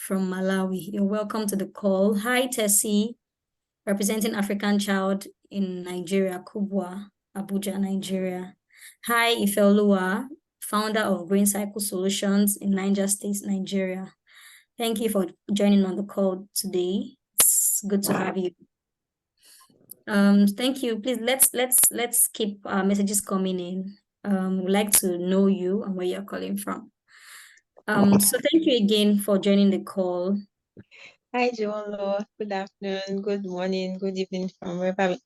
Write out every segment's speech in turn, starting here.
from Malawi. You're welcome to the call. Hi, Tessie, representing African Child in Nigeria, Kubwa, Abuja, Nigeria. Hi, Ifeoluwa, founder of Green Cycle Solutions in Niger State, Nigeria. Thank you for joining on the call today. It's good to have you. Thank you. Please let's keep messages coming in. We'd like to know you and where you're calling from. So thank you again for joining the call. Hi, Joanlo. Good afternoon, good morning, good evening from wherever we are.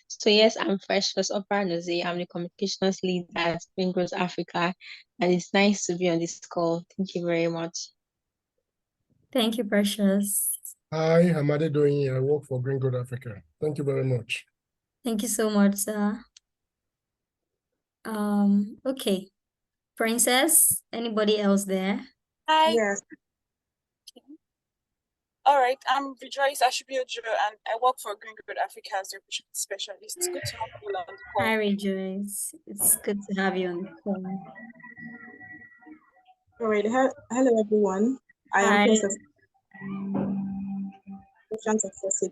So yes, I'm Precious Opranoze. I'm the communications lead at Green Growth Africa, and it's nice to be on this call. Thank you very much. Thank you, Precious. Hi, Hamade Doyin. I work for Green Growth Africa. Thank you very much. Thank you so much, sir. Okay. Princess, anybody else there? Hi. Yes. All right, I'm Rejoice Ashibiojo, and I work for Green Growth Africa as a operations specialist. It's good to have you on the call. Hi, Rejoice. It's good to have you on the call. All right. Hello, everyone. I am Princess.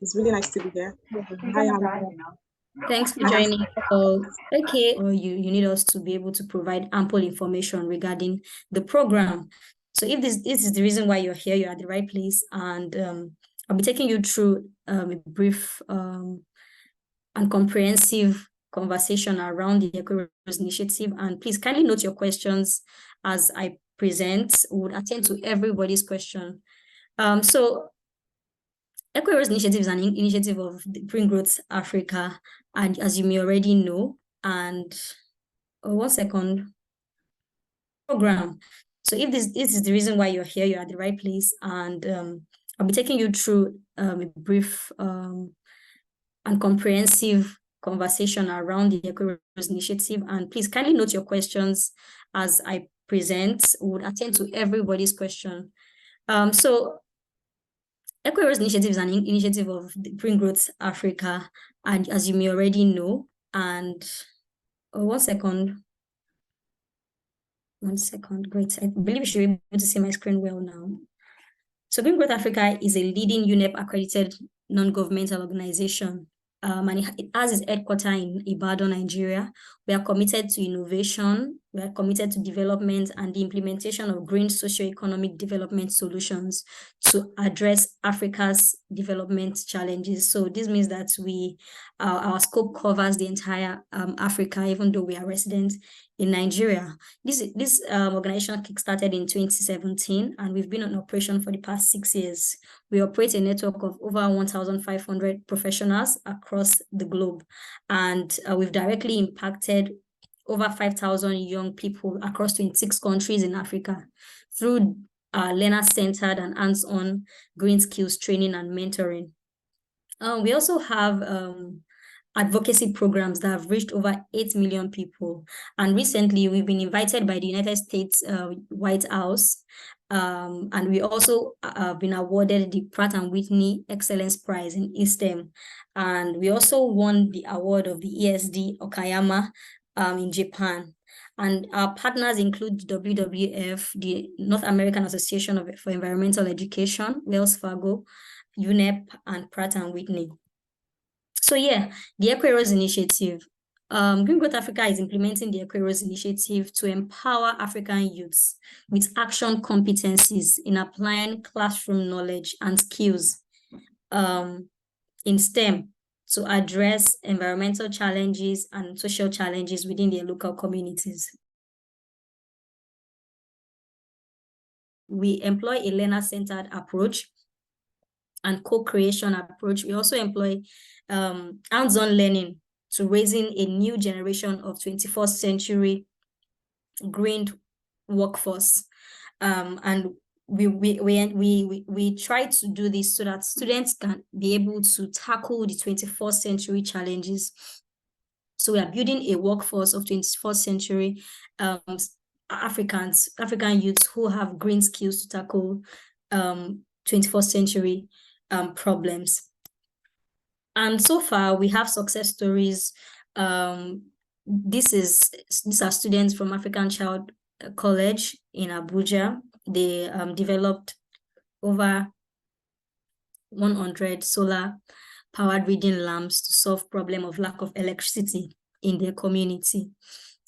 It's really nice to be here. Hi, Thanks for joining the call. Okay, or you need us to be able to provide ample information regarding the program. So if this is the reason why you're here, you're at the right place. And I'll be taking you through a brief and comprehensive conversation around the EcoHeroes Initiative. And please kindly note your questions as I present. We would attend to everybody's question. So EcoHeroes Initiative is an initiative of the Green Growth Africa, and as you may already know, and 1 second, program. So if this is the reason why you're here, you're at the right place, and I'll be taking you through a brief and comprehensive conversation around the EcoHeroes Initiative. And please kindly note your questions as I present. We would attend to everybody's question. So EcoHeroes Initiative is an initiative of the Green Growth Africa, and as you may already know, and 1 second, great. I believe you should be able to see my screen well now. So Green Growth Africa is a leading UNEP accredited non-governmental organization, and it has its headquarters in Ibadan, Nigeria. We are committed to innovation, we are committed to development and the implementation of green socio-economic development solutions to address Africa's development challenges. So this means that our scope covers the entire Africa, even though we are residents in Nigeria. This organization kickstarted in 2017, and we've been in operation for the past 6 years. We operate a network of over 1,500 professionals across the globe, and we've directly impacted over 5,000 young people across 26 countries in Africa through learner-centered and hands-on green skills training and mentoring. We also have advocacy programs that have reached over 8 million people. And recently, we've been invited by the United States White House, and we also have been awarded the Pratt & Whitney Excellence Prize in STEM. And we also won the award of the ESD Okayama in Japan. And our partners include WWF, the North American Association for Environmental Education, Wells Fargo, UNEP, and Pratt & Whitney. So yeah, the EcoHeroes Initiative. Green Growth Africa is implementing the EcoHeroes Initiative to empower African youths with action competencies in applying classroom knowledge and skills in STEM to address environmental challenges and social challenges within their local communities. We employ a learner-centered approach and co-creation approach. We also employ hands-on learning to raising a new generation of 21st century green workforce. And we try to do this so that students can be able to tackle the 21st century challenges. So we are building a workforce of 21st century African youths who have green skills to tackle 21st century problems. And so far, we have success stories. These are students from African Child College in Abuja. They developed over 100 solar powered reading lamps to solve problem of lack of electricity in their community.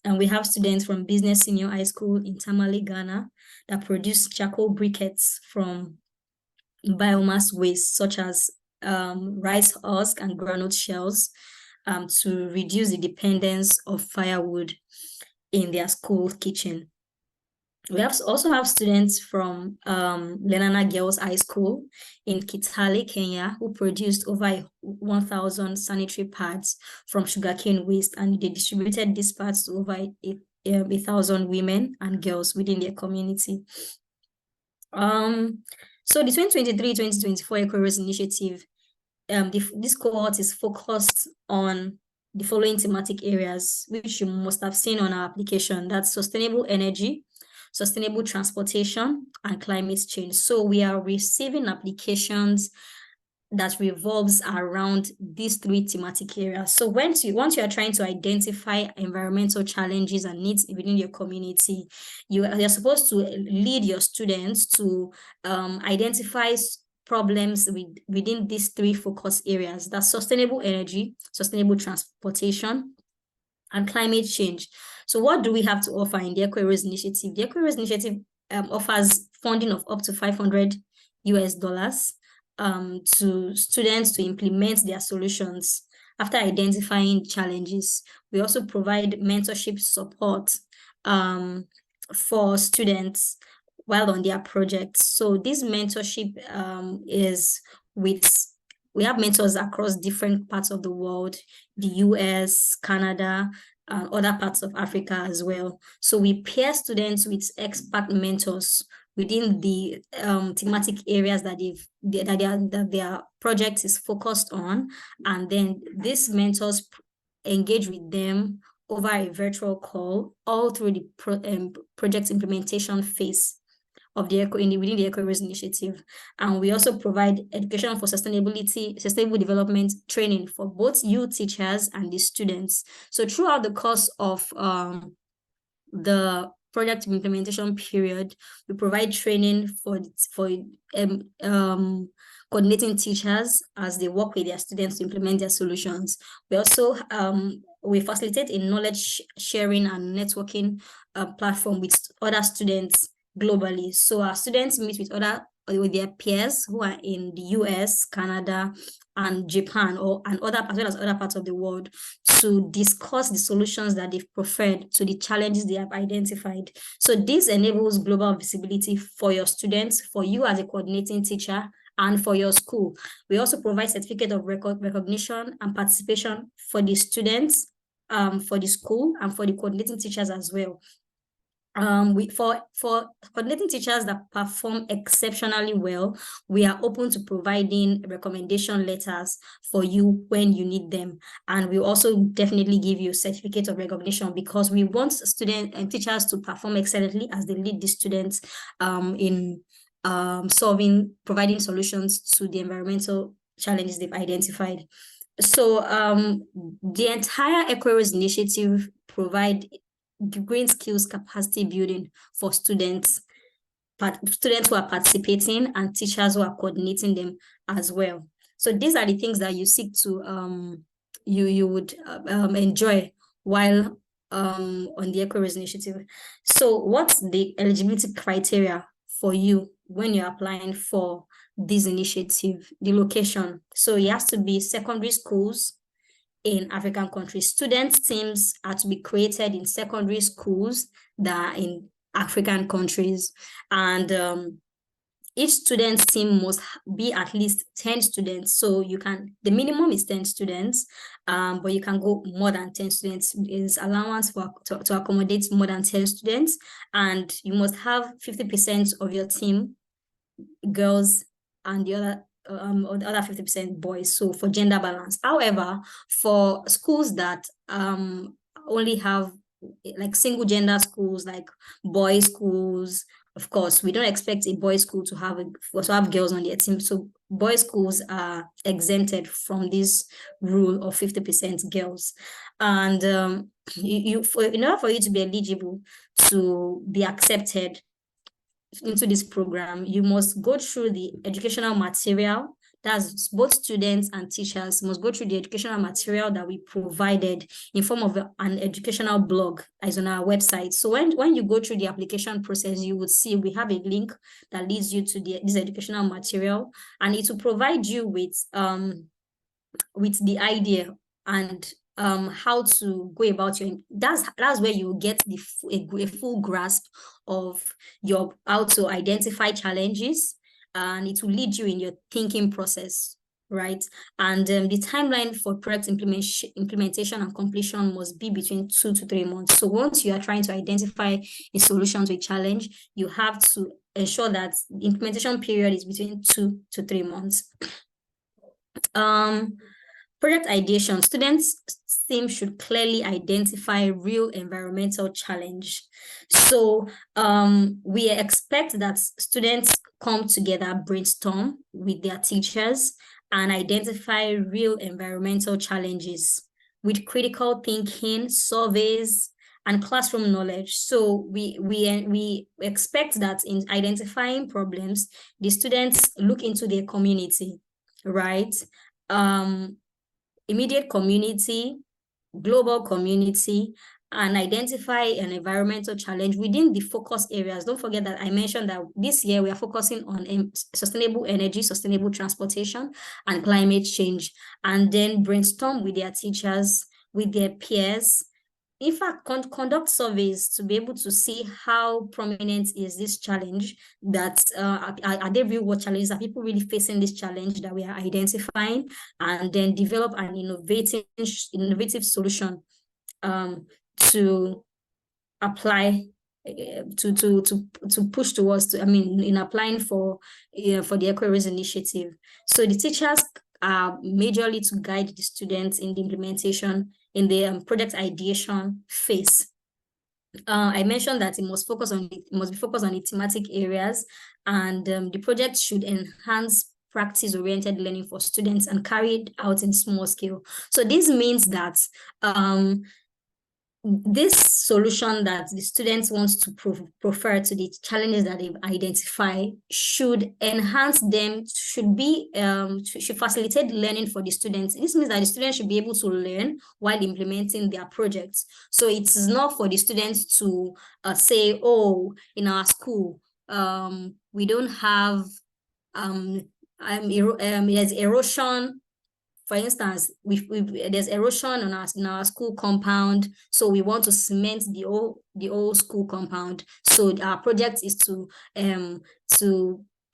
And we have students from Business Senior High School in Tamale, Ghana, that produce charcoal briquettes from biomass waste, such as rice husk and groundnut shells, to reduce the dependence of firewood in their school kitchen. We also have students from Lenana Girls High School in Kitale, Kenya, who produced over 1,000 sanitary pads from sugarcane waste, and they distributed these pads to over 1,000 women and girls within their community. So the 2023-2024 EcoHeroes Initiative, this cohort is focused on the following thematic areas, which you must have seen on our application. That's sustainable energy, sustainable transportation, and climate change. So we are receiving applications that revolves around these three thematic areas. So once you are trying to identify environmental challenges and needs within your community, you're supposed to lead your students to identify problems within these three focus areas. That's sustainable energy, sustainable transportation, and climate change. So what do we have to offer in the EcoHeroes Initiative? The EcoHeroes Initiative offers funding of up to $500 to students to implement their solutions after identifying challenges. We also provide mentorship support for students while on their projects. So this mentorship is we have mentors across different parts of the world, the US, Canada, and other parts of Africa as well. So we pair students with expert mentors within the thematic areas that their project is focused on, and then these mentors engage with them over a virtual call all through the project implementation phase of the within the EcoHeroes Initiative. And we also provide education for sustainable development training for both you teachers and the students. So throughout the course of the project implementation period, we provide training for coordinating teachers as they work with their students to implement their solutions. We also we facilitate a knowledge sharing and networking platform with other students globally. So our students meet with their peers who are in the US, Canada, and Japan, as well as other parts of the world, to discuss the solutions that they've preferred to the challenges they have identified. So this enables global visibility for your students, for you as a coordinating teacher, and for your school. We also provide certificate of recognition and participation for the students, for the school, and for the coordinating teachers as well. For coordinating teachers that perform exceptionally well, we are open to providing recommendation letters for you when you need them. And we also definitely give you a certificate of recognition, because we want students and teachers to perform excellently as they lead the students in providing solutions to the environmental challenges they've identified. So the entire EcoHeroes Initiative provide green skills capacity building for students who are participating and teachers who are coordinating them as well. So these are the things that you seek to you would enjoy while on the EcoHeroes Initiative. So what's the eligibility criteria for you when you're applying for this initiative? The location. So it has to be secondary schools in African countries. Student teams are to be created in secondary schools that are in African countries. And each student team must be at least 10 students. So the minimum is 10 students, but you can go more than 10 students. Is allowance to accommodate more than 10 students. And you must have 50% of your team girls and the other 50% boys, so for gender balance. However, for schools that only have like single gender schools, like boys schools, of course, we don't expect a boys school to have girls on their team. So boys schools are exempted from this rule of 50% girls. And in order for you to be eligible to be accepted, into this program, you must go through the educational material. That's both students and teachers must go through the educational material that we provided in form of an educational blog that is on our website. So when you go through the application process, you would see we have a link that leads you to this educational material, and it will provide you with the idea and how to go about your, that's where you get a full grasp of how to identify challenges, and it will lead you in your thinking process, right? And the timeline for project implementation and completion must be between 2 to 3 months. So once you are trying to identify a solution to a challenge, you have to ensure that the implementation period is between 2 to 3 months. Project ideation. Students' team should clearly identify real environmental challenge. So we expect that students come together, brainstorm with their teachers, and identify real environmental challenges with critical thinking, surveys, and classroom knowledge. So we expect that in identifying problems, the students look into their community, right? Immediate community, global community, and identify an environmental challenge within the focus areas. Don't forget that I mentioned that this year we are focusing on sustainable energy, sustainable transportation, and climate change, and then brainstorm with their teachers, with their peers. In fact, conduct surveys to be able to see how prominent is this challenge, that are there real world challenges, are people really facing this challenge that we are identifying, and then develop an innovative solution to apply to push towards, in applying for the EcoHeroes Initiative. So the teachers are majorly to guide the students in the implementation, in the project ideation phase. I mentioned that it must be focused on the thematic areas, and the project should enhance practice-oriented learning for students and carried out in small scale. So this means that this solution that the students want to prefer to the challenges that they've identified should enhance them, should facilitate learning for the students. This means that the students should be able to learn while implementing their projects. So it's not for the students to say, oh, in our school, we don't have, there's erosion. For instance, there's erosion in our school compound, so we want to cement the old school compound. So our project is to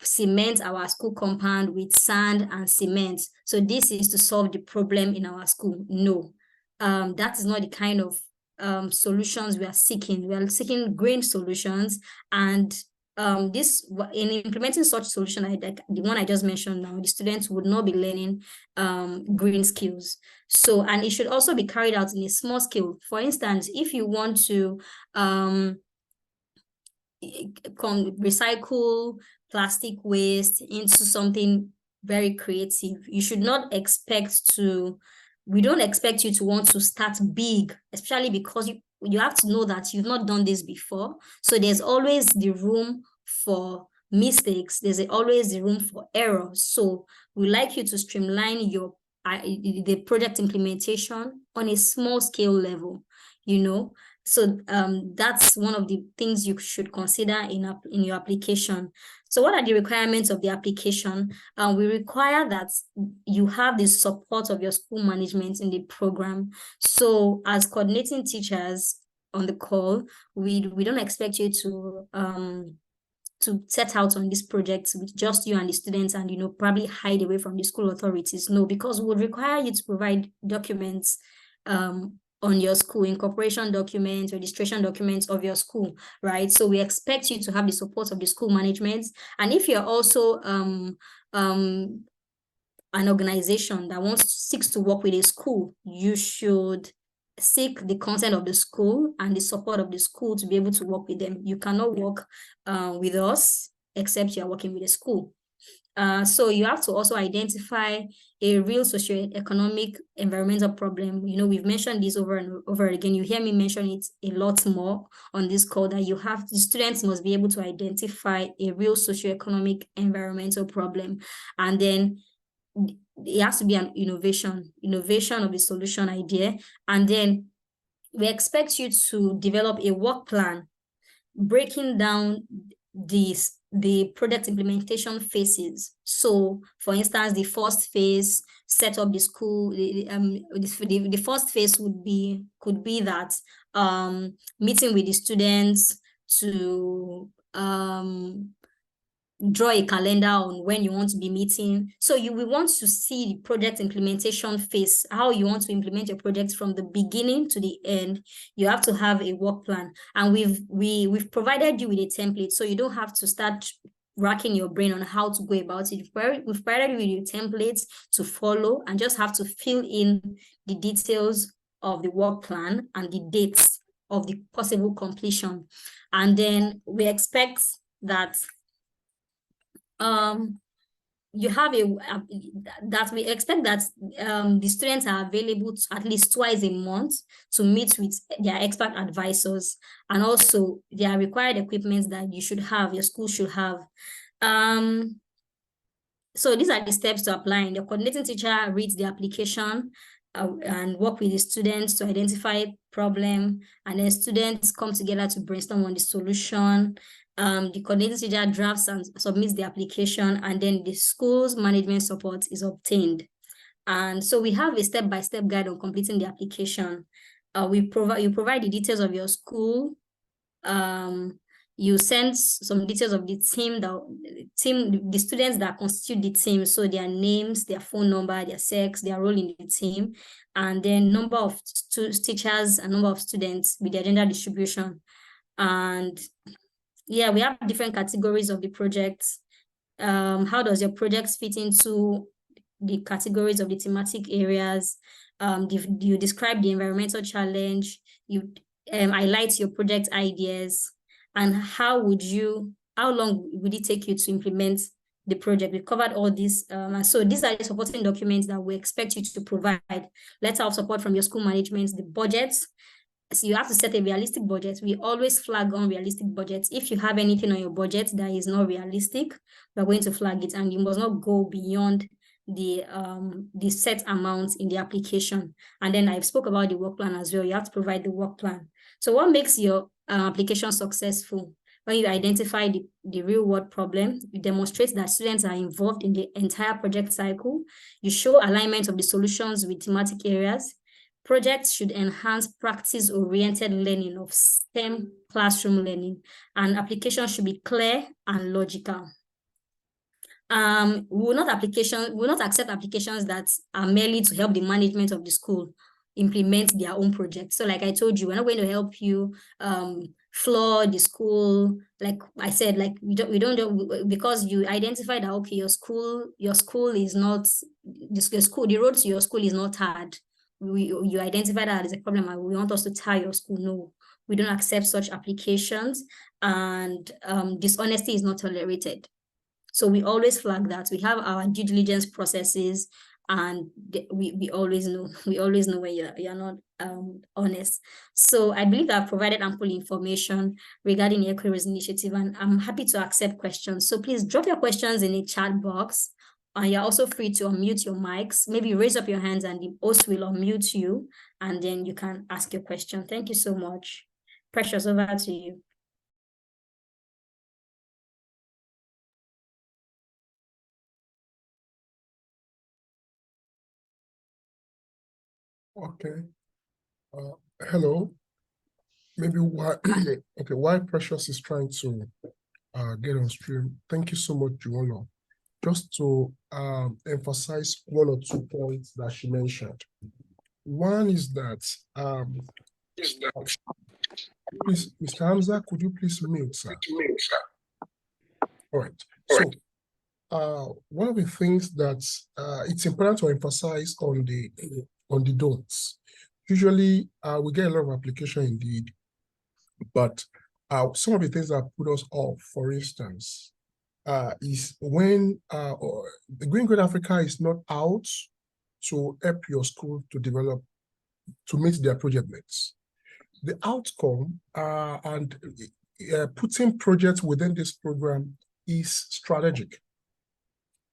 cement our school compound with sand and cement. So this is to solve the problem in our school. No, that is not the kind of solutions we are seeking. We are seeking green solutions, and in implementing such solution, the one I just mentioned now, the students would not be learning green skills. So, and it should also be carried out in a small scale. For instance, if you want to recycle plastic waste into something very creative, you should not expect we don't expect you to want to start big, especially because you have to know that you've not done this before. So there's always the room for mistakes. There's always the room for error. So we like you to streamline the project implementation on a small scale level, So that's one of the things you should consider in your application. So what are the requirements of the application? We require that you have the support of your school management in the program. So as coordinating teachers on the call, we don't expect you to set out on this project with just you and the students and, probably hide away from the school authorities. No, because we would require you to provide documents on your school, incorporation documents, registration documents of your school, right? So we expect you to have the support of the school management. And if you're also an organization that seeks to work with a school, you should seek the consent of the school and the support of the school to be able to work with them. You cannot work with us except you are working with a school. So you have to also identify a real socioeconomic environmental problem. You know, we've mentioned this over and over again. You hear me mention it a lot more on this call, that the students must be able to identify a real socioeconomic environmental problem. And then it has to be an innovation of the solution idea. And then we expect you to develop a work plan breaking down the product implementation phases. So, for instance, the first phase, set up the school. The first phase could be that meeting with the students to draw a calendar on when you want to be meeting. So we want to see the project implementation phase, how you want to implement your project from the beginning to the end. You have to have a work plan, and we've provided you with a template, so you don't have to start racking your brain on how to go about it. We've provided you with a template to follow, and just have to fill in the details of the work plan and the dates of the possible completion. And then we expect that you have that we expect that the students are available at least twice a month to meet with their expert advisors, and also their required equipment that your school should have. So these are the steps to applying. The coordinating teacher reads the application and work with the students to identify problem, and then students come together to brainstorm on the solution. The coordinating teacher drafts and submits the application, and then the school's management support is obtained. And so we have a step-by-step guide on completing the application. You provide the details of your school. You send some details of the team, the students that constitute the team, so their names, their phone number, their sex, their role in the team, and then number of teachers and number of students with their gender distribution. And yeah, we have different categories of the projects. How does your project fit into the categories of the thematic areas? You describe the environmental challenge, you highlight your project ideas, and how long would it take you to implement the project? We've covered all this. And so these are the supporting documents that we expect you to provide. Letter of support from your school management, the budgets. So you have to set a realistic budget. We always flag unrealistic budgets. If you have anything on your budget that is not realistic, we're going to flag it, and you must not go beyond the set amounts in the application. And then I've spoke about the work plan as well. You have to provide the work plan. So what makes your application successful? When you identify the real world problem, you demonstrate that students are involved in the entire project cycle. You show alignment of the solutions with thematic areas. Projects should enhance practice-oriented learning of STEM classroom learning, and applications should be clear and logical. We will not accept applications that are merely to help the management of the school implement their own project. So like I told you, we're not going to help you floor the school. Like I said, like we don't do, because you identify that, okay, your school is not, the road to your school is not hard. You identify that as a problem and we want us to tie your school. No, we don't accept such applications, and dishonesty is not tolerated. So we always flag that. We have our due diligence processes, and we always know when you're not honest. So I believe I've provided ample information regarding the EcoHeroes Initiative, and I'm happy to accept questions. So please drop your questions in the chat box. And you're also free to unmute your mics. Maybe raise up your hands and the host will unmute you, and then you can ask your question. Thank you so much. Precious, over to you. Okay. Hello. Maybe while Precious is trying to get on stream, thank you so much, Juono. Just to emphasize one or 2 points that she mentioned. One is that, please, Mr. Hamza, could you please mute, sir? All right. So one of the things that it's important to emphasize on the don'ts. Usually we get a lot of application indeed, but some of the things that put us off, for instance, is when the Green Great Africa is not out to help your school to develop, to meet their project needs. The outcome and putting projects within this program is strategic.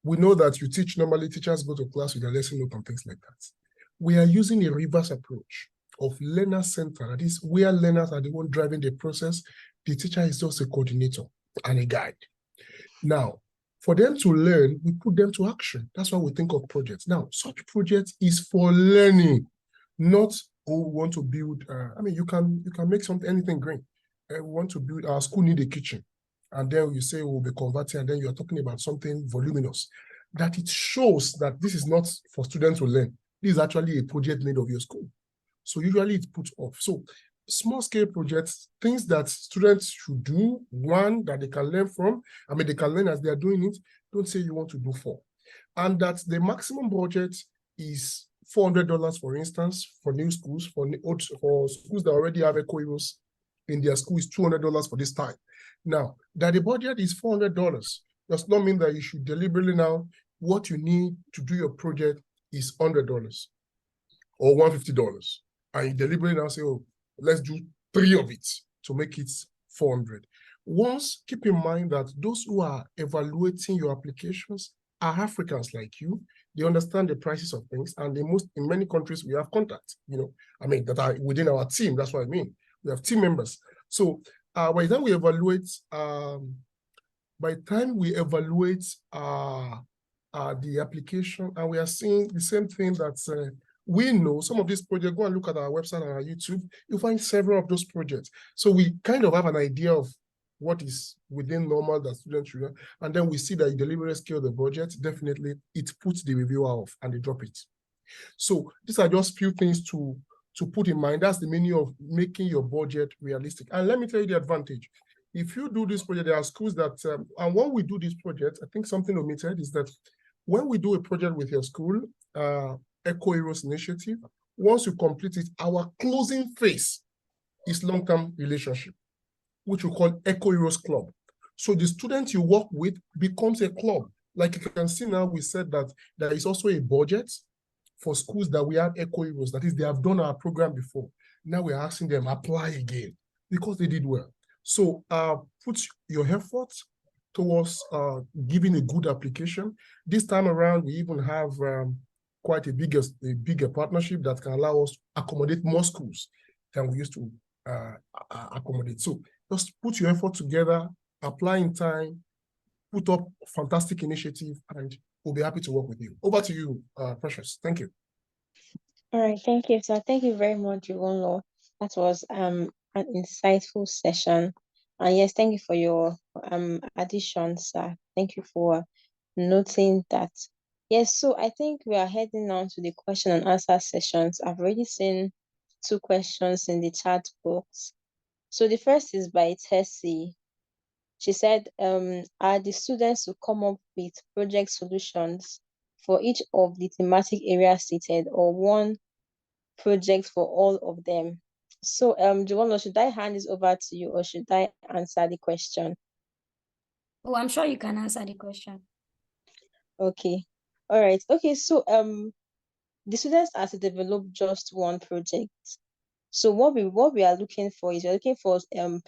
We know that you teach, normally teachers go to class with a lesson note and things like that. We are using a reverse approach of learner center. That is where learners are the one driving the process. The teacher is just a coordinator and a guide. Now, for them to learn, we put them to action. That's why we think of projects. Now, such project is for learning, not we want to build. I mean, you can make something, anything green. We want to build, our school need a kitchen. And then you say we'll be converting, and then you're talking about something voluminous. That it shows that this is not for students to learn. This is actually a project made of your school. So usually it's put off. So small scale projects, things that students should do, one that they can learn from. I mean, they can learn as they are doing it. Don't say you want to do 4. And that the maximum budget is $400, for instance, for new schools. For schools that already have EcoHeroes in their school is $200 for this time. Now, that the budget is $400 does not mean that you should deliberately now, what you need to do your project is $100 or $150. And you deliberately now say, oh, let's do 3 of it to make it 400. Once, keep in mind that those who are evaluating your applications are Africans like you. They understand the prices of things, and in many countries we have contact, I mean, that are within our team. That's what I mean. We have team members. So by the time we evaluate, the application, and we are seeing the same thing that we know, some of these projects, go and look at our website and our YouTube, you'll find several of those projects. So we kind of have an idea of what is within normal that students should learn. And then we see that you deliberately scale the budget, definitely it puts the reviewer off and they drop it. So these are just few things to put in mind. That's the meaning of making your budget realistic. And let me tell you the advantage. If you do this project, there are schools that, and when we do this project, I think something omitted is that when we do a project with your school, EcoHeroes Initiative, once you complete it, our closing phase is long-term relationship, which we call EcoHeroes Club. So the student you work with becomes a club. Like you can see now, we said that there is also a budget for schools that we have EcoHeroes. That is, they have done our program before. Now we're asking them apply again because they did well. So put your effort towards giving a good application. This time around, we even have quite a bigger partnership that can allow us to accommodate more schools than we used to accommodate. So just put your effort together, apply in time, put up fantastic initiative, and we'll be happy to work with you. Over to you, Precious. Thank you. All right, thank you. So thank you very much, Juwonlo. That was an insightful session. And yes, thank you for your additions, sir. Thank you for noting that. Yes, so I think we are heading on to the question and answer sessions. I've already seen 2 questions in the chat box. So the first is by Tessie. She said, are the students to come up with project solutions for each of the thematic areas stated, or one project for all of them? So, Joanna, should I hand this over to you, or should I answer the question? Oh, I'm sure you can answer the question. Okay. All right. Okay. So, the students are to develop just one project. So what we are looking for is we're looking for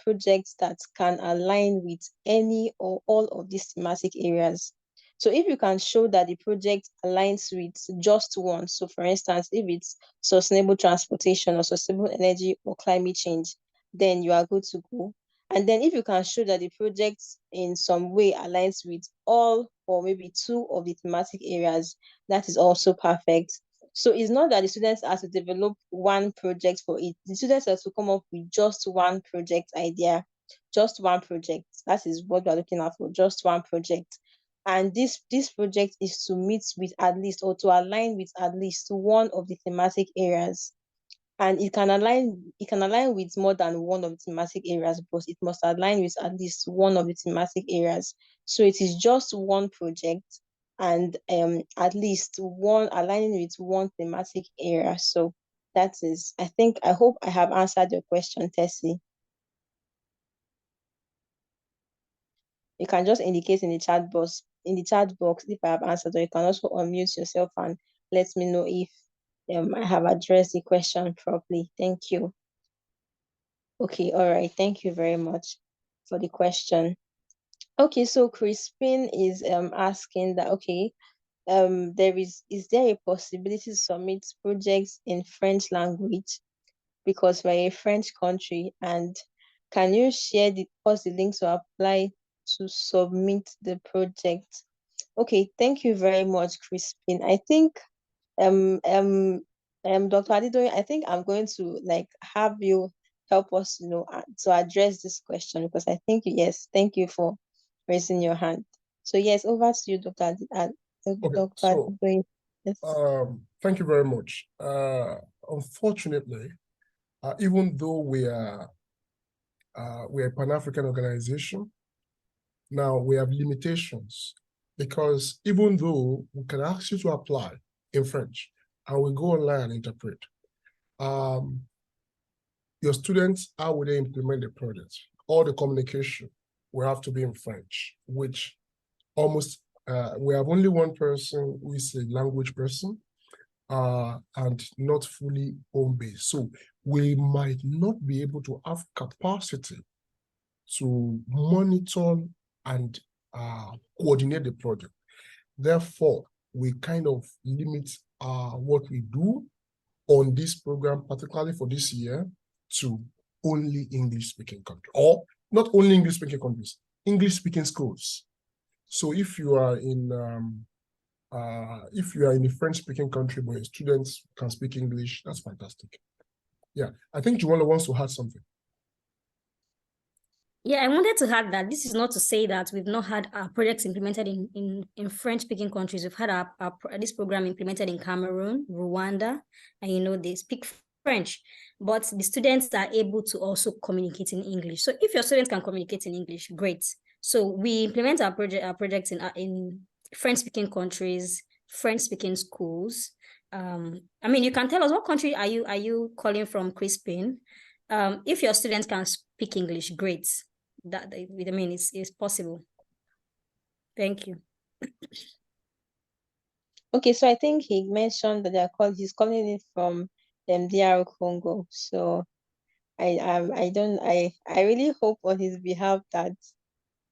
projects that can align with any or all of these thematic areas. So if you can show that the project aligns with just one, so for instance, if it's sustainable transportation or sustainable energy or climate change, then you are good to go. And then if you can show that the project in some way aligns with all or maybe 2 of the thematic areas, that is also perfect. So it's not that the students are to develop one project for it. The students are to come up with just one project idea, just one project. That is what we're looking at for, just one project. And this project is to meet with at least, or to align with at least one of the thematic areas. And it can align with more than one of the thematic areas, but it must align with at least one of the thematic areas. So it is just one project, and at least one aligning with one thematic area. So that is, I hope I have answered your question, Tessie. you can just indicate in the chat box if I have answered, or you can also unmute yourself and let me know if I have addressed the question properly. Thank you. Okay, all right. Thank you very much for the question. Okay, so Crispin is asking that, okay, is there a possibility to submit projects in French language because we're a French country, and can you share us the link to apply to submit the project? Okay, thank you very much, Crispin. I think Dr. Adidoye, I think I'm going to have you help us, to address this question, because I think, yes, thank you for raising your hand. So yes, over to you, Dr. Adidoye. Yes. Thank you very much. Unfortunately, even though we're a Pan-African organization, now we have limitations, because even though we can ask you to apply in French and we go online and interpret, your students, how will they implement the project? All the communication will have to be in French, which almost, we have only one person who is a language person, and not fully home-based. So we might not be able to have capacity to monitor and coordinate the project. Therefore, we kind of limit what we do on this program, particularly for this year, to only English-speaking countries, or not only English-speaking countries, English-speaking schools. So if you are in a French-speaking country but your students can speak English, that's fantastic. Yeah, I think Juwala wants to add something. Yeah, I wanted to add that this is not to say that we've not had our projects implemented in French-speaking countries. We've had this program implemented in Cameroon, Rwanda, and they speak French, but the students are able to also communicate in English. So if your students can communicate in English, great. So we implement our projects in French-speaking countries, French-speaking schools. You can tell us what country are you calling from, Crispin? If your students can speak English, great. It's possible. Thank you. Okay, so I think he mentioned that he's calling it from DR Congo. So I really hope on his behalf that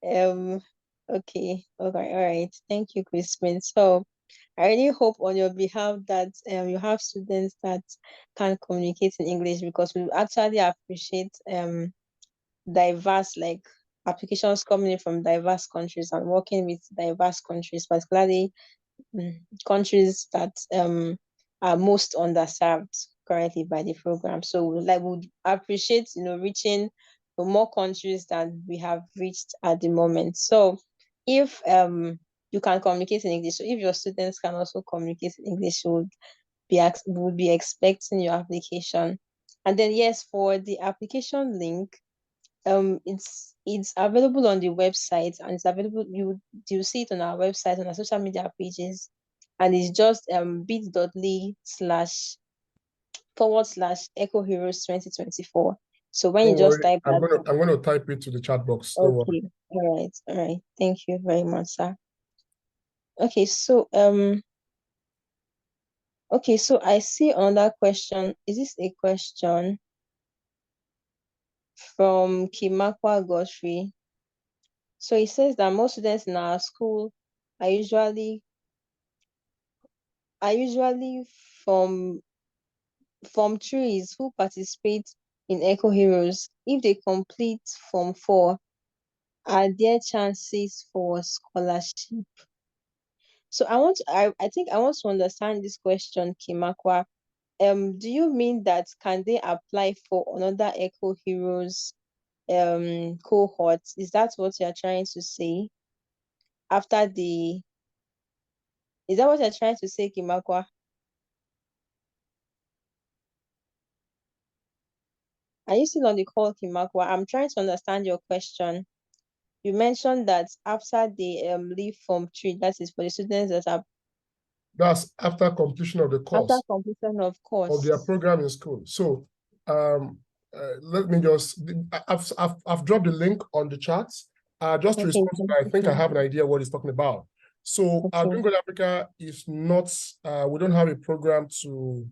okay, all right. Thank you, Crispin. So I really hope on your behalf that you have students that can communicate in English, because we actually appreciate diverse applications coming in from diverse countries and working with diverse countries, particularly countries that are most underserved currently by the program. So would appreciate reaching more countries than we have reached at the moment. So if you can communicate in English, so if your students can also communicate in English, would be expecting your application. And then yes, for the application link, it's available on the website, and it's available, you see it on our website, on our social media pages, and it's just bit.ly//EcoHeroes 2024. So when you just type I'm going to type it to the chat box. Okay, all right. Thank you very much, sir. Okay, so I see another question. Is this a question from Kimakwa Godfrey? So it says that most students in our school are usually from trees who participate in EcoHeroes. If they complete Form 4, are there chances for scholarship? So I think I want to understand this question, Kimakwa. Do you mean that can they apply for another EcoHeroes cohort? Is that what you're trying to say? Is that what you're trying to say, Kimakwa? Are you still on the call, Kimakwa? I'm trying to understand your question. You mentioned that after they leave Form 3, that is for the students that are... That's after completion of the course. After completion of course. Of their program in school. So let me just, I've dropped the link on the chat. Just to Okay, respond to that, I think I have an idea what he's talking about. So Green Growth Africa is not, we don't have a program to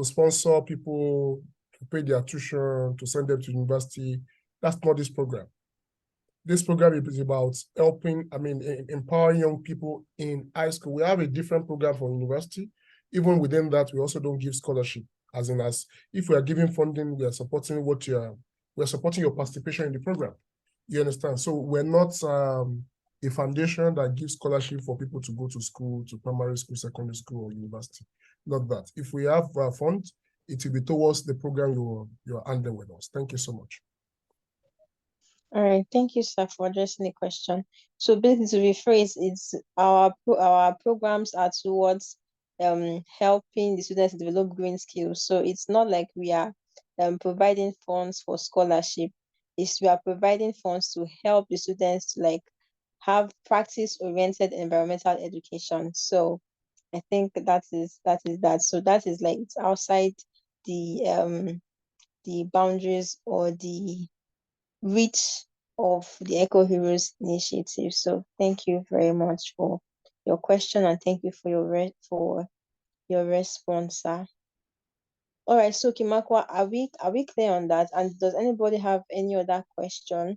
sponsor people, to pay their tuition, to send them to university. That's not this program. This program is about helping, empowering young people in high school. We have a different program for university. Even within that, we also don't give scholarship, as if we are giving funding, we are supporting we're supporting your participation in the program. You understand? So we're not a foundation that gives scholarship for people to go to school, to primary school, secondary school, or university. Not that. If we have funds, it will be towards the program you're handling with us. Thank you so much. All right, thank you, sir, for addressing the question. So basically, to rephrase, it's our programs are towards helping the students develop green skills. So it's not like we are providing funds for scholarship. It's we are providing funds to help the students to like have practice-oriented environmental education. So I think that is that. So that is like it's outside the boundaries or the reach of the EcoHeroes Initiative. So thank you very much for your question and thank you for your response, sir. All right, so Kimakwa, are we clear on that? And does anybody have any other question?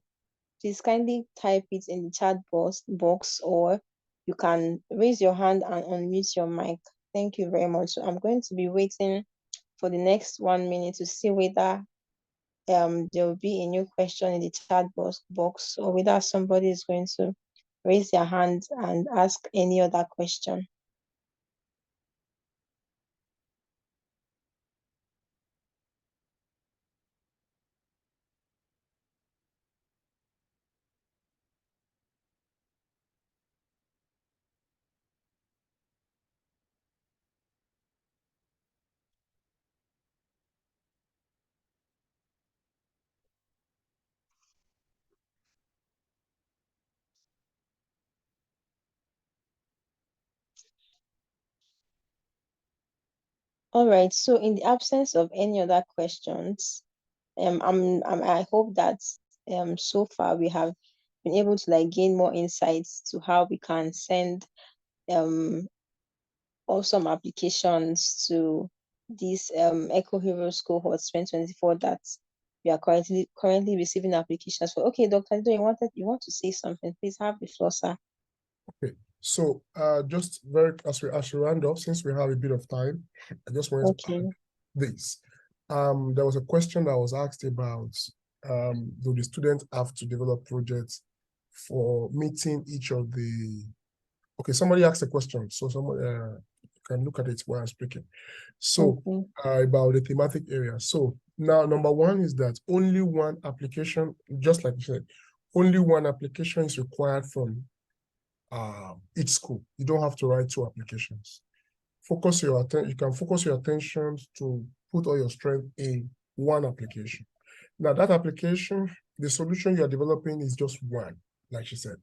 Please kindly type it in the chat box or you can raise your hand and unmute your mic. Thank you very much. So I'm going to be waiting for the next 1 minute to see whether there will be a new question in the chat box or whether somebody is going to raise their hand and ask any other question. All right, so in the absence of any other questions, I hope that so far we have been able to like gain more insights to how we can send awesome applications to these EcoHeroes cohorts 2024 that we are currently receiving applications for. Okay, Dr. Lido, you want to say something? Please have the floor, sir. Okay, so just very as we round off, since we have a bit of time, I just wanted to add this. There was a question that was asked about do the students have to develop projects for meeting each of the. Okay, somebody asked a question, so somebody can look at it while I'm speaking. So about the thematic area. So now number one is that only one application, just like you said, only one application is required from each school. You don't have to write 2 applications. You can focus your attention to put all your strength in one application. Now that application, the solution you are developing is just one, like she said.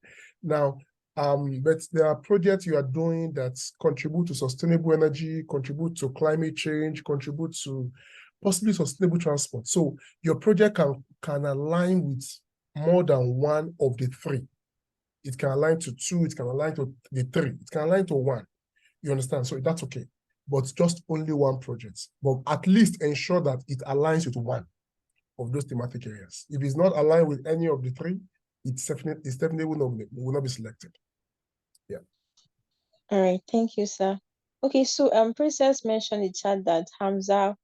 Now, but there are projects you are doing that contribute to sustainable energy, contribute to climate change, contribute to possibly sustainable transport. So your project can align with more than one of the 3. It can align to 2, it can align to the 3, it can align to 1. You understand? So that's okay. But just only one project. But at least ensure that it aligns with one of those thematic areas. If it's not aligned with any of the 3, it's definitely will not be selected. Yeah. All right, thank you, sir. Okay, so Princess mentioned in the chat that Hamza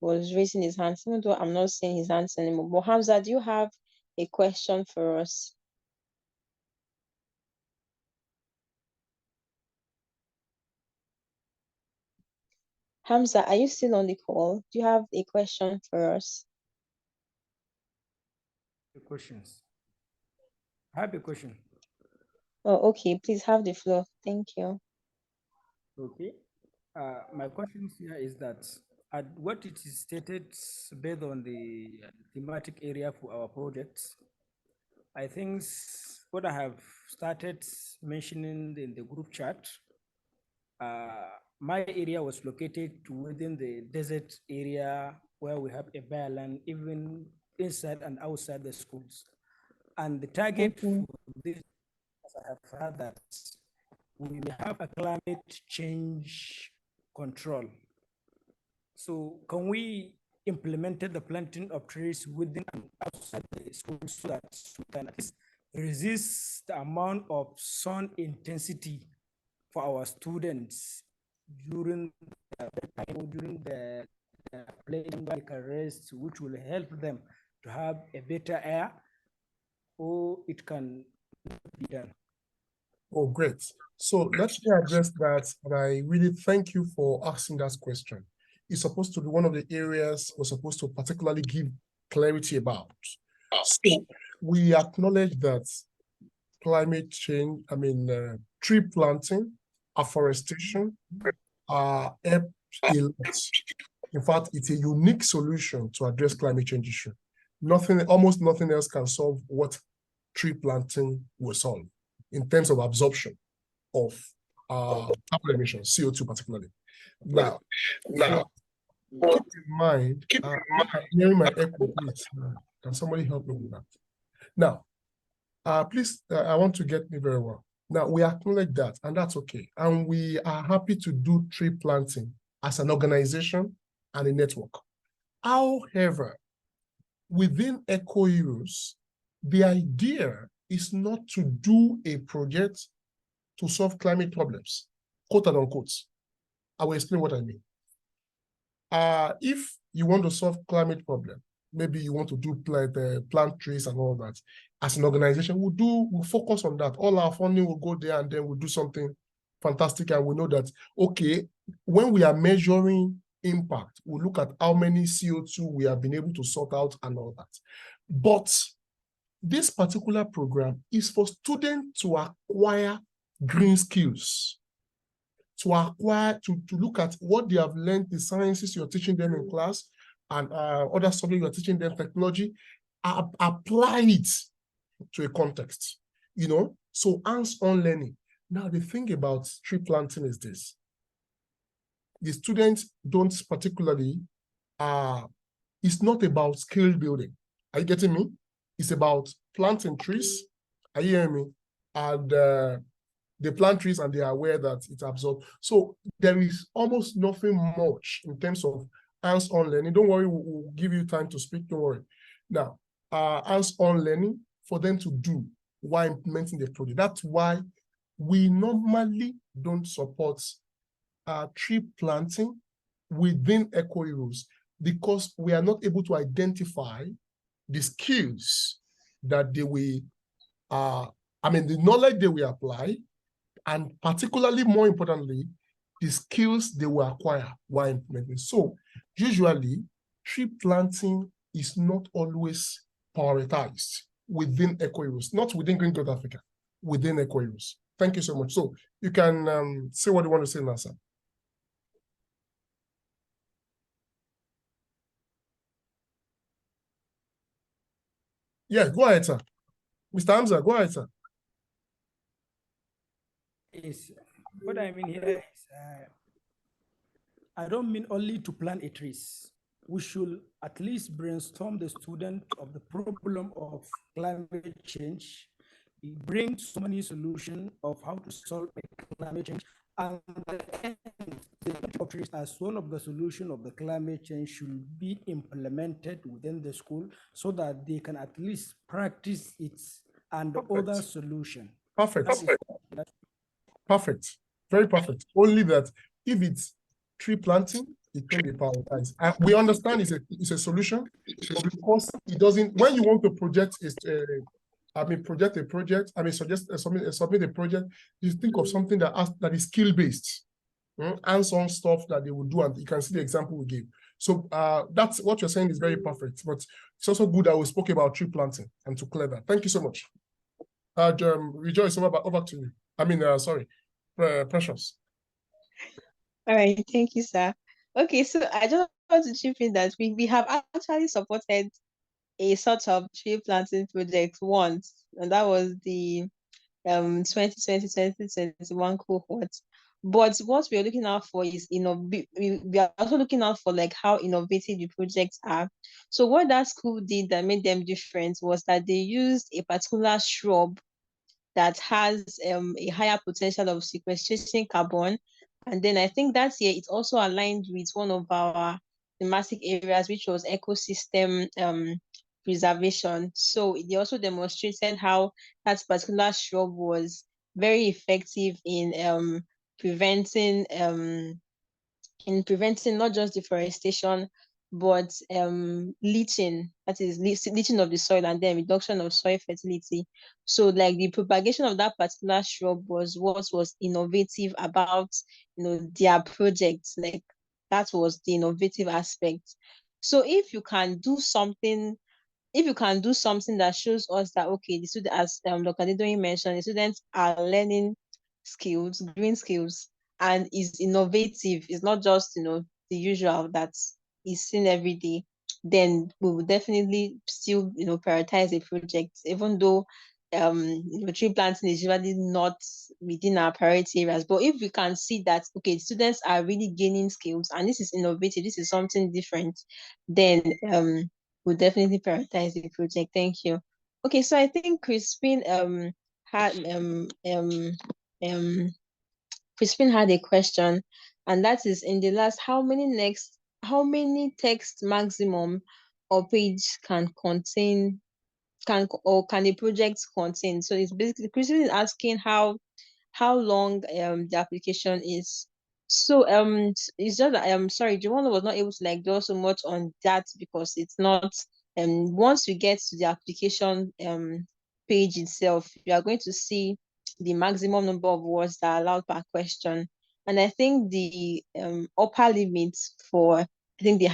was raising his hand, even though I'm not seeing his hands anymore. But Hamza, do you have a question for us? Hamza, are you still on the call? Do you have a question for us? Questions. I have a question. Oh, okay. Please have the floor. Thank you. Okay. My question here is that what it is stated based on the thematic area for our projects, I think what I have started mentioning in the group chat, my area was located within the desert area where we have a bare land, even inside and outside the schools. And the target Okay. for this, as I have heard, that we may have a climate change control. So can we implement the planting of trees within and outside the school so that we can at least resist the amount of sun intensity for our students during the playing, where they can rest, which will help them to have a better air, or it can be done? Oh, great. So let me address that. And I really thank you for asking that question. It's supposed to be one of the areas we're supposed to particularly give clarity about. So we acknowledge that climate change, tree planting, afforestation, help a lot. In fact, it's a unique solution to address climate change issue. Almost nothing else can solve what tree planting will solve in terms of absorption of carbon emissions, CO2 particularly. Now, keep in mind, I'm hearing my echo, please. Can somebody help me with that? Now, please, I want to get me very well. Now, we acknowledge that, and that's okay. And we are happy to do tree planting as an organization and a network. However, within EcoHeroes, the idea is not to do a project to solve climate problems, quote and unquote. I will explain what I mean. If you want to solve climate problem, maybe you want to do plant trees and all that, as an organization, we'll focus on that. All our funding will go there, and then we'll do something fantastic. And we know that, okay, when we are measuring impact, we'll look at how many CO2 we have been able to sort out and all that. But this particular program is for students to acquire green skills, to look at what they have learned, the sciences you're teaching them in class, and other subjects you're teaching them, technology, apply it to a context, so hands-on learning. Now, the thing about tree planting is this. The students don't particularly, it's not about skill building. Are you getting me? It's about planting trees. Are you hearing me? And they plant trees and they are aware that it absorbs. So there is almost nothing much in terms of hands-on learning. Don't worry, we'll give you time to speak. Don't worry. Now, hands-on learning for them to do while implementing the project. That's why we normally don't support tree planting within EcoHeroes, because we are not able to identify the skills that they will, the knowledge they will apply, and particularly, more importantly, the skills they will acquire while implementing. So usually, tree planting is not always prioritized within EcoHeroes, not within Green Growth Africa, within EcoHeroes. Thank you so much. So you can say what you want to say now, sir. Yeah, go ahead, sir. Mr. Hamza, go ahead, sir. Yes, what I mean here is, I don't mean only to plant a trees. We should at least brainstorm the student of the problem of climate change, bring so many solutions of how to solve climate change, and the of trees as one of the solution of the climate change should be implemented within the school so that they can at least practice it and other solution. Perfect. Perfect. Very perfect. Only that if it's tree planting, it can be prioritized. We understand it's a solution, but because it doesn't, when you want to project submit a project, you think of something that is skill-based, hands-on stuff that they will do, and you can see the example we gave. So that's what you're saying is very perfect, but it's also good that we spoke about tree planting and to clear that. Thank you so much. Rejoice, over to you. Sorry, Precious. All right, thank you, sir. Okay, so I just want to chip in that we have actually supported a sort of tree planting project once, and that was the 2020-2021 cohort, But what we are looking out for is, we are also looking out for like how innovative the projects are. So what that school did that made them different was that they used a particular shrub that has a higher potential of sequestration carbon. And then I think that year it also aligned with one of our thematic areas, which was ecosystem preservation. So they also demonstrated how that particular shrub was very effective preventing in preventing not just deforestation, but leaching, that is leaching of the soil and then reduction of soil fertility. So like the propagation of that particular shrub was what was innovative about, their projects. Like that was the innovative aspect. So if you can do something that shows us that, okay, the student, as Dr. Adedoyin mentioned, the students are learning skills, green skills, and is innovative. It's not just, the usual that is seen every day, then we will definitely still, prioritize a project, even though tree planting is usually not within our priority areas. But if we can see that, okay, students are really gaining skills and this is innovative, this is something different, then we'll definitely prioritize the project. Thank you. Okay, so I think had Crispin had a question, and that is in the last, how many text maximum or page can a project contain? So it's basically Crispin is asking how long the application is. So it's just that I'm sorry, Joanna was not able to like do so much on that because it's not once we get to the application page itself, you are going to see the maximum number of words that are allowed per question. And I think the upper limit for I think the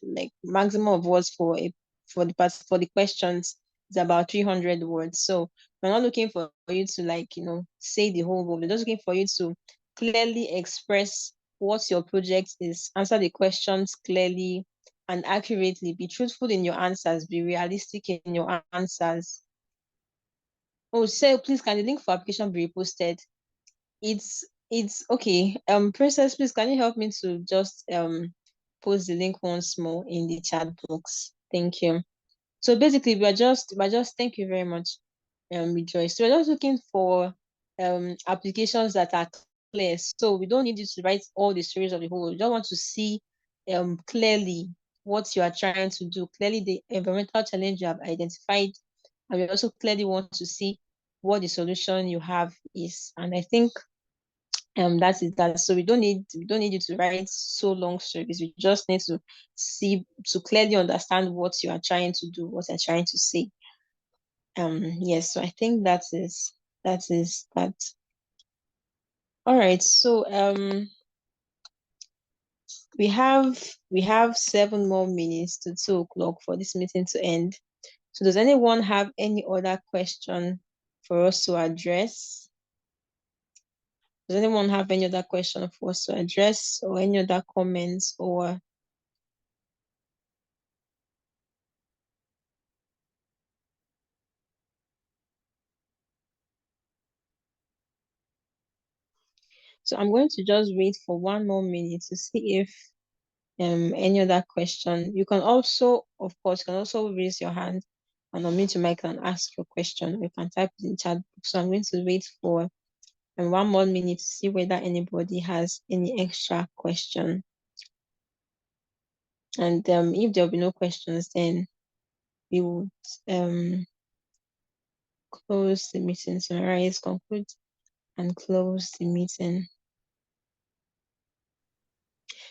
like maximum of words for the questions is about 300 words. So we're not looking for you to like, say the whole word. We're just looking for you to clearly express what your project is, answer the questions clearly and accurately, be truthful in your answers, be realistic in your answers. Oh, say please, can the link for application be reposted? It's okay. Princess, please, can you help me to just post the link once more in the chat box? Thank you. So basically, we're just thank you very much, Rejoice. So we're just looking for applications that are clear. So we don't need you to write all the stories of the whole. We just want to see clearly what you are trying to do, clearly the environmental challenge you have identified, and we also clearly want to see what the solution you have is. And I think that is that. So we don't need you to write so long stories. We just need to clearly understand what you are trying to do, what you're trying to say. Yes, so I think that is that. All right, so we have 7 more minutes to 2 o'clock for this meeting to end. So does anyone have any other question for us to address? Does anyone have any other question for us to address or any other comments or so I'm going to just wait for 1 more minute to see if any other question. You can also, of course, raise your hand and unmute your mic and ask your question. You can type it in chat box. So I'm going to wait for 1 more minute to see whether anybody has any extra question. And if there will be no questions, then we would close the meeting. Summarize, conclude, and close the meeting.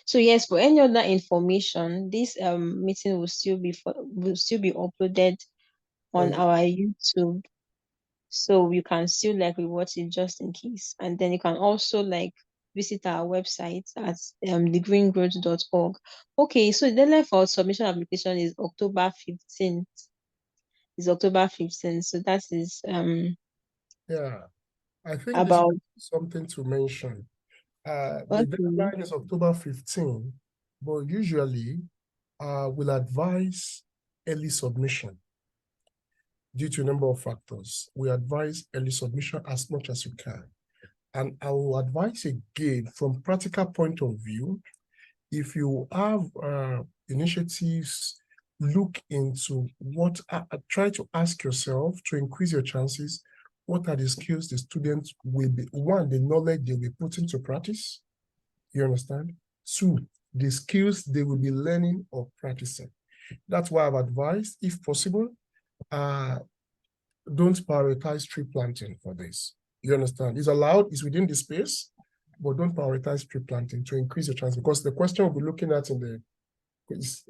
So yes, for any other information, this meeting will still be uploaded on our YouTube. So you can still like rewatch it just in case. And then you can also like visit our website at thegreengrowth.org. Okay, so the deadline for submission application is October 15th. So that is Yeah, I think about this is something to mention. The okay. deadline is October 15, but usually we'll advise early submission due to a number of factors. We advise early submission as much as you can. And I will advise again, from practical point of view, if you have initiatives, look into what, try to ask yourself to increase your chances, what are the skills the students will be, one, the knowledge they will be put into practice, you understand? Two, the skills they will be learning or practicing. That's why I've advised, if possible, don't prioritize tree planting for this. You understand? It's allowed, it's within the space, but don't prioritize tree planting to increase your chance, because the question we'll be looking at in the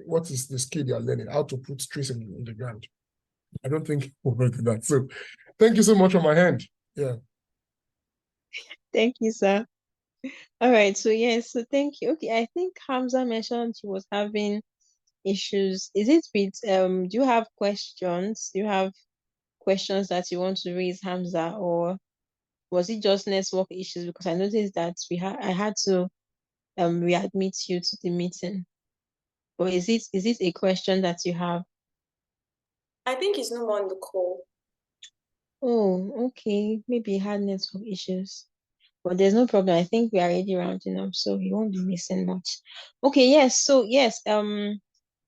what is the skill they are learning, how to put trees in the ground. I don't think we're going to do that. So thank you so much on my hand. Yeah. Thank you, sir. All right, so yes, so thank you. Okay, I think Hamza mentioned he was having issues. Is it with do you have questions? Do you have questions that you want to raise, Hamza, or was it just network issues? Because I noticed that I had to readmit you to the meeting. Or is it a question that you have? I think he's no more on the call. Oh, okay. Maybe he had network issues. But there's no problem. I think we are already rounding up, so you won't be missing much. Okay, yes. So yes,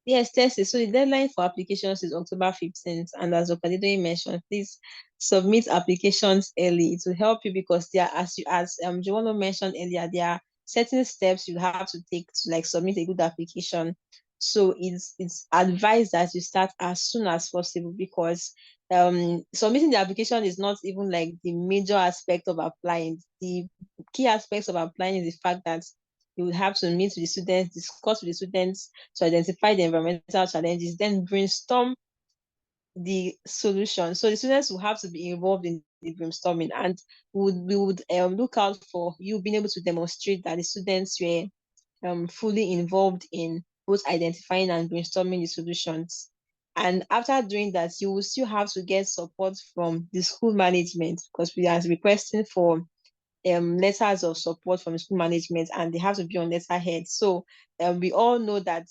yes, Tessie. So the deadline for applications is October 15th. And as Okadidoyi mentioned, please submit applications early. It will help you because there are, as Joanna mentioned earlier, there are certain steps you have to take to like submit a good application. So it's advised that you start as soon as possible because submitting the application is not even like the major aspect of applying. The key aspects of applying is the fact that you would have to meet with the students, discuss with the students to identify the environmental challenges, then brainstorm the solution. So the students will have to be involved in the brainstorming, and we would look out for you being able to demonstrate that the students were fully involved in both identifying and brainstorming the solutions. And after doing that, you will still have to get support from the school management because we are requesting for letters of support from school management, and they have to be on letterhead. So we all know that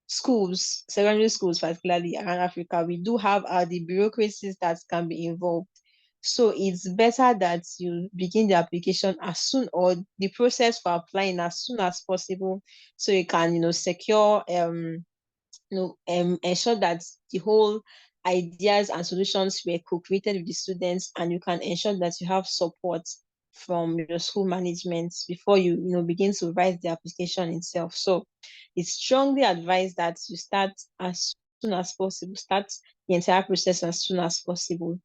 schools, secondary schools, particularly around Africa, we do have the bureaucracies that can be involved. So it's better that you begin the application as soon, or the process for applying as soon as possible, so you can, secure ensure that the whole ideas and solutions were co-created with the students, and you can ensure that you have support from your school management before you begin to write the application itself. So it's strongly advised that you start as soon as possible, start the entire process as soon as possible.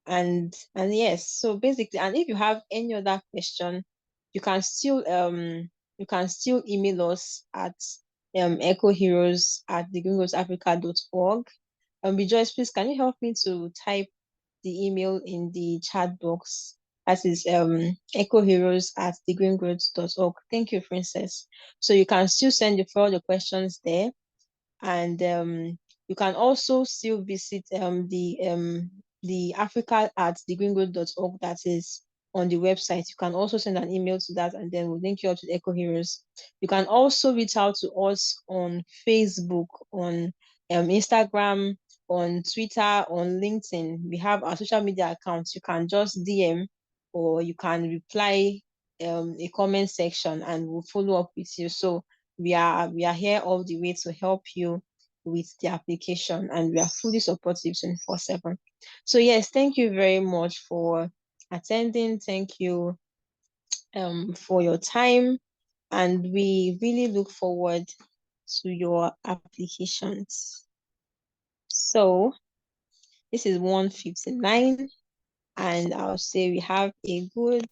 And yes, so basically, and if you have any other question, you can still email us at ecoheroes@thegreengrovesafrica.org. Rejoice, please, can you help me to type the email in the chat box? That is ecoheroes@thegreengroves.org. Thank you, Princess. So you can still send all the questions there, and you can also still visit the africa@thegreengroup.org that is on the website. You can also send an email to that, and then we'll link you up to the EcoHeroes. You can also reach out to us on Facebook, on Instagram, on Twitter, on LinkedIn. We have our social media accounts. You can just DM, or you can reply a comment section, and we'll follow up with you. So we are here all the way to help you with the application, and we are fully supportive 24/7. So yes, thank you very much for attending. Thank you for your time, and we really look forward to your applications. So this is 1:59, and I'll say we have a good